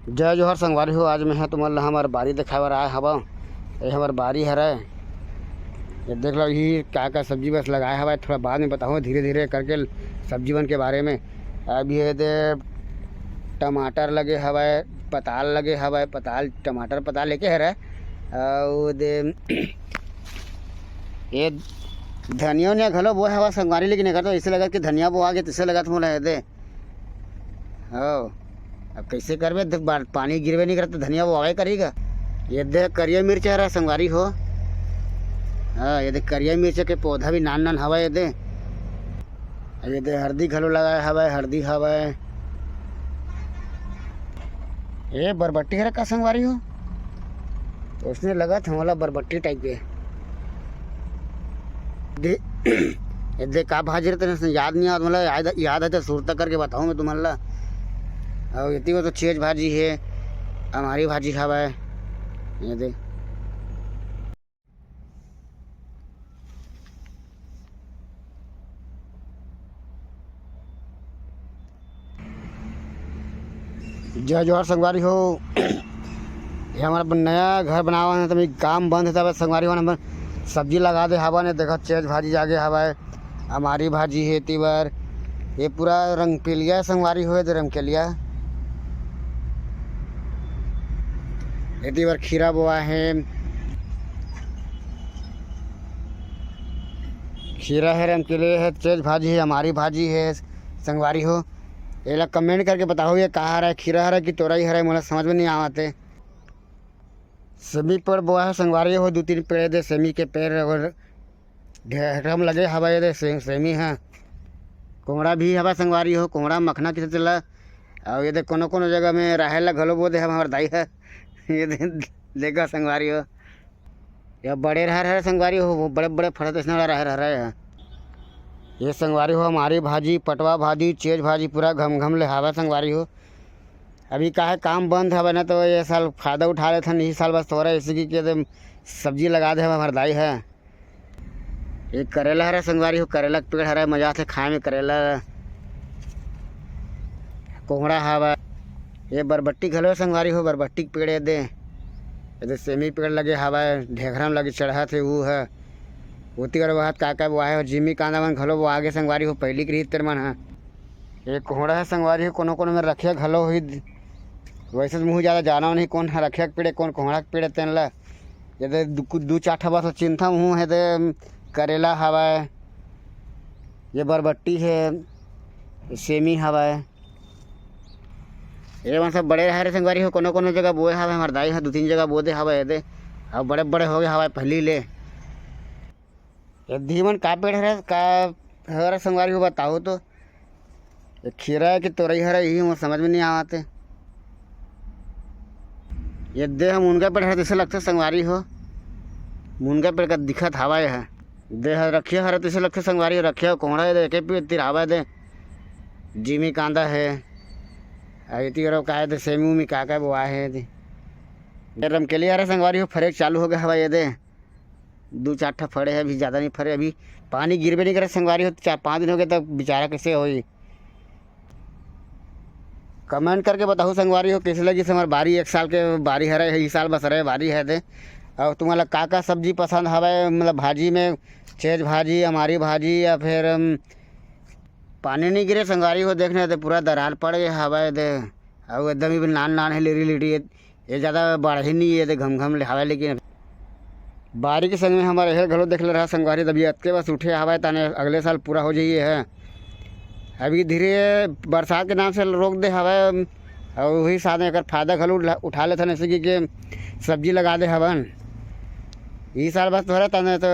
जय जोहर संगवारी हो। आज मैं है तुम्हारे हमार बारी दिखाए बर आए हवा। ये हमार बारी हरे। ये देख लो ये क्या सब्जी बस लगाए हवा। थोड़ा बाद में बताऊँ धीरे धीरे करके सब्जी बन के बारे में। अभी ये दे टमाटर लगे हवाए, पताल लगे हवाए, पताल टमाटर पताल लेके हरे और दे ये धनिया उनिया घलो बो हवा संगवारी, लेकिन अगर तो ऐसे लगा कि धनिया बो आगे तो लगा मोला दे हो। अब कैसे करबे, पानी गिरवे नहीं करता धनिया वो आगे करेगा। ये देख करिया मिर्च है संगवारी हो। हाँ ये देख करिया मिर्च के पौधा भी नान नान हवा। ये दे हल्दी घलो लगाए हवा, हल्दी हवा। ये बरबट्टी है का संगवारी हो, तो उसने लगा था वाला बरबट्टी टाइप के दे। ये दे का भाजी रहते याद नहीं आता, मतलब याद है तो सुरता करके बताऊँ मैं तुम्हारा। और इतनी वो तो चेज भाजी है, हमारी भाजी खावा है। ये दे जय जोहर संगवारी हो। ये हमारा नया घर बनावा है, तो काम बंद था संगवारी हो। नंबर सब्जी लगा दे हवा ने, देखा चेज भाजी जागे हवा है, हमारी भाजी है तीवर। ये पूरा रंगकेलिया संगवारी हो, तो रंगकेलिया इतनी बार खीरा बोआ है, खीरा है, रमकेले है, तेज भाजी है, हमारी भाजी है संगवारी हो। ये लोग कमेंट करके बताओ ये कहाँ रहा है, खीरा हरा कि तोरई हरा है, मुझे समझ में नहीं आते। सेमी पर बोआ है संगवारी हो, 2-3 पेड़ दे सेमी के पेड़ और ढेरम लगे हवा। ये दे सेमी है, कोंगड़ा भी हवा संगवारी हो। कोंगड़ा मखना किसे चला। और ये दे कोनो कोनो जगह में रहेला घलो बो दे हमारे दाई है। ये देखा संगवारी हो, यह बड़े रह संगवारी हो, वो बड़े बड़े फटत इसने रह रहे हैं। ये संगवारी हो हमारी भाजी, पटवा भाजी, चेज भाजी पूरा घम घम ले हवा संगवारी हो। अभी का है काम बंद है ना, तो ये साल फ़ायदा उठा लेते हैं। इसी साल बस थोड़ा इसी की सब्जी लगा दे हमारे दाई है। ये करेला हरा संगवारी हो, करेला के पेड़ हरा, मजा आते खाए में करेला। कोहड़ा हवा। ये बरबट्टी घलो संगवारी हो, बरबट्टी के पेड़ दे। ये सेमी पेड़ लगे हवा, ढेघरा में लगे चढ़ा थे वो है। उती कर वहाँ का वो है, जिमी कांदा मन घलो वो आगे संगवारी हो, पहली की रीत मन है। ये कोहड़ा है संगवारी हो, कोनो कोनो में रखे घलो हुई। वैसे मुँह ज़्यादा जाना नहीं कौन है रखे के पेड़ कौन कोहड़ा के पेड़ तेन ला। ये दू चार ठा बस चिंता मुँह है दे करेला हवा। ये बरबट्टी है, सेमी हवा। ये वहाँ सब बड़े रहे संगवारी हो, कोनो कोनो जगह बोए हवा हमारे दाई है, 2-3 जगह बो दे हवा। ये दे अब बड़े बड़े हो गए हवा पहली ले। ये धीमन का पेड़ है का हरा संगवारी हो बताओ तो। ये खीरा है कि तोरई हरा, यही मुझे समझ में नहीं आते। ये दे हम मुनगा पेड़ है, जैसे लगता संगवारी हो मुनगा पेड़ का दिखत हवा है। देह रखिए हरा जैसे लगता संगवारी रखे कोहड़ा है, एक पेड़ तिरावा दे जिमी कांदा है। इतनी करो का है सेमी उमी का वो आए है। रमकेली हरा संगवारी हो, फरेक चालू हो गया हवा। ये दे 2-4 ठा फड़े है, अभी ज़्यादा नहीं फड़े। अभी पानी गिरवे नहीं करे संगवारी हो, 4-5 दिन हो गए, तब बेचारा कैसे होई। कमेंट करके बताओ संगवारी हो कैसे लगी हमारी बारी। 1 साल के बारी हरे है, इस साल बस रहे बारी है दे। और तुम्हारा का सब्जी पसंद हवा, मतलब भाजी में चेज भाजी, हमारी भाजी, या फिर पानी नहीं गिरे संगवारी हो। देखने तो पूरा दरार पड़ गया हवा दे, और एकदम ही नान नान है लेरी लेटी। ये ज़्यादा बढ़ ही नहीं है दे, घम घम ले हवा। लेकिन बारी के संग में हमारे हेर घलो देख ले रहा संगवारी, तभी के बस उठे हवा ताने अगले साल पूरा हो जाइए है। अभी धीरे बरसात के नाम से रोक दे हवा, और वही साथ में फायदा घलो उठा लेते हैं, जैसे कि सब्जी लगा दे हवन। इस साल बस थोड़ा ताने तो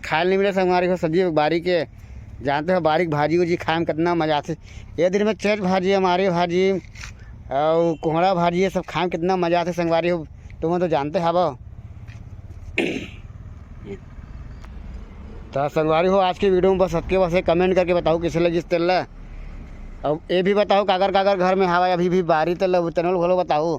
खाए नहीं मिले संगवारी हो सब्जी बारी के। जानते हो बारीक भाजी उजी खाए में कितना मजा आते। ये दिन में चेज भाजी, हमारी भाजी और कोहड़ा भाजी, ये सब खाए में कितना मजा आते संगवारी हो, तुम्हें तो जानते हवा। तो संगवारी हो आज की वीडियो में बस सबके बस कमेंट करके बताओ कैसे लगी इस तेल। और ये भी बताओ कागर कागर घर में हवा अभी भी बारी तेल तनल घलो बताओ।